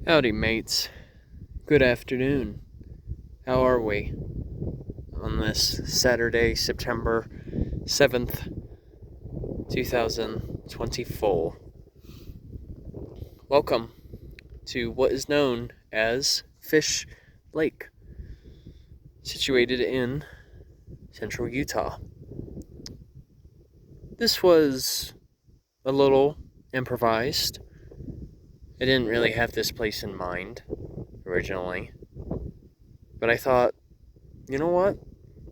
Howdy, mates. Good afternoon. How are we on this Saturday, September 7th, 2024? Welcome to what is known as Fish Lake, situated in central Utah. This was a little improvised. I didn't really have this place in mind originally, but I thought, you know what?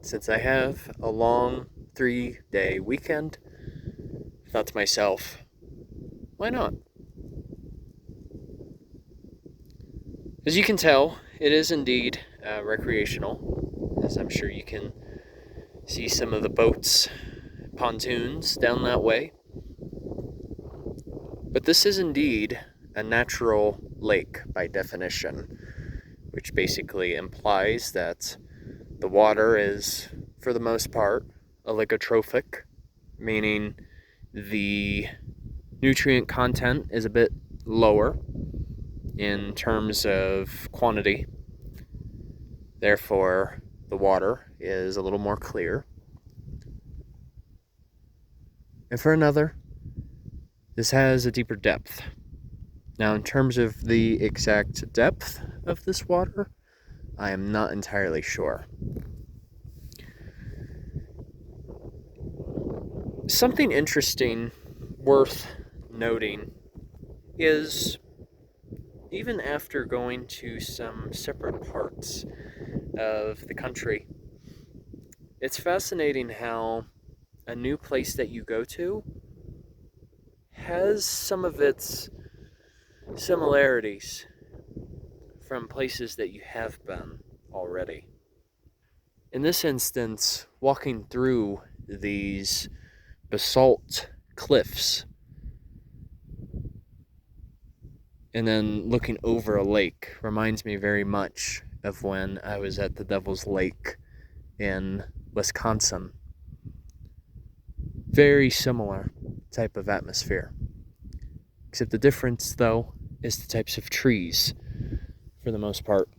Since I have a long 3-day weekend, I thought to myself, why not? As you can tell, it is indeed recreational, as I'm sure you can see some of the boats, pontoons down that way. But this is indeed a natural lake by definition, which basically implies that the water is, for the most part, oligotrophic, meaning the nutrient content is a bit lower in terms of quantity. Therefore, the water is a little more clear. And for another, this has a deeper depth. Now, in terms of the exact depth of this water, I am not entirely sure. Something interesting worth noting is, even after going to some separate parts of the country, it's fascinating how a new place that you go to has some of its similarities from places that you have been already. In this instance, walking through these basalt cliffs and then looking over a lake reminds me very much of when I was at the Devil's Lake in Wisconsin. Very similar type of atmosphere. Except the difference, though, is the types of trees, for the most part.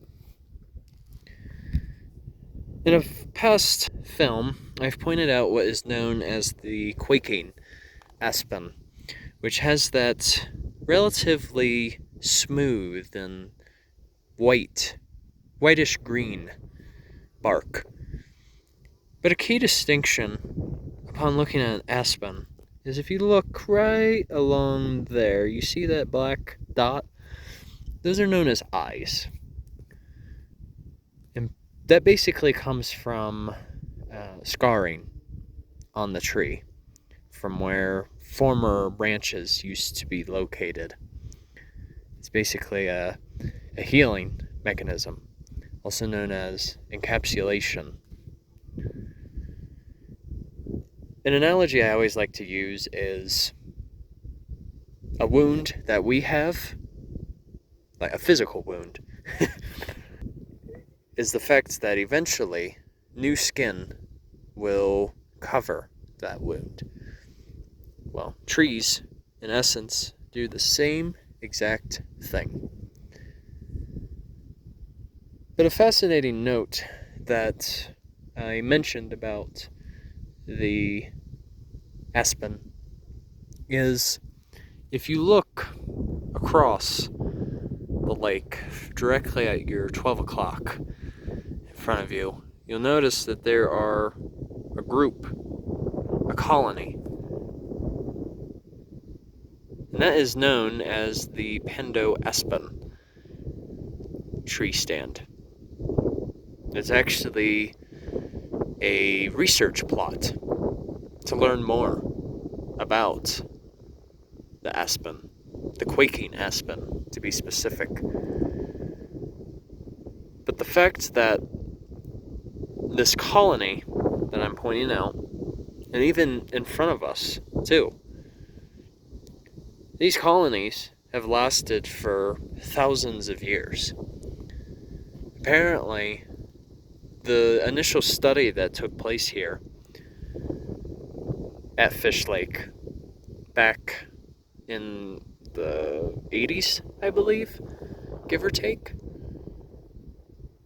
In a past film, I've pointed out what is known as the Quaking Aspen, which has that relatively smooth and whitish green bark. But a key distinction upon looking at an aspen is if you look right along there, you see that black dot? Those are known as eyes. And that basically comes from scarring on the tree from where former branches used to be located. It's basically a healing mechanism, also known as encapsulation. An analogy I always like to use is a wound that we have, like a physical wound, is the fact that eventually new skin will cover that wound. Well, trees, in essence, do the same exact thing. But a fascinating note that I mentioned about the aspen is if you look across the lake directly at your 12 o'clock in front of you, you'll notice that there are a group, a colony, and that is known as the Pando Aspen tree stand. It's actually a research plot to learn more about the aspen, the Quaking Aspen, to be specific. But the fact that this colony that I'm pointing out, and even in front of us too, these colonies have lasted for thousands of years. Apparently, the initial study that took place here at Fishlake back in the 80s, I believe, give or take,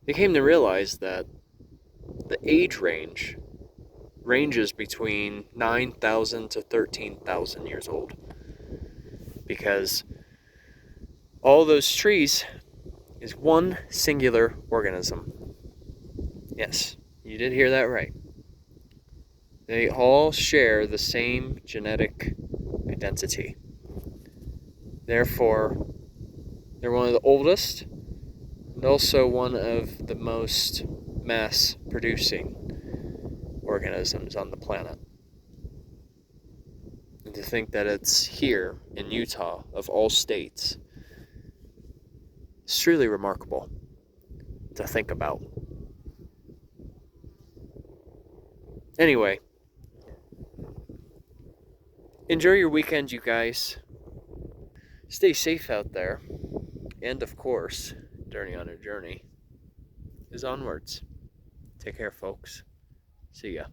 they came to realize that the age range ranges between 9,000 to 13,000 years old. Because all those trees is one singular organism. Yes, you did hear that right. They all share the same genetic identity. Therefore, they're one of the oldest and also one of the most mass-producing organisms on the planet. And to think that it's here in Utah, of all states, it's truly remarkable to think about. Anyway, enjoy your weekend, you guys. Stay safe out there. And of course, journey on a journey is onwards. Take care, folks. See ya.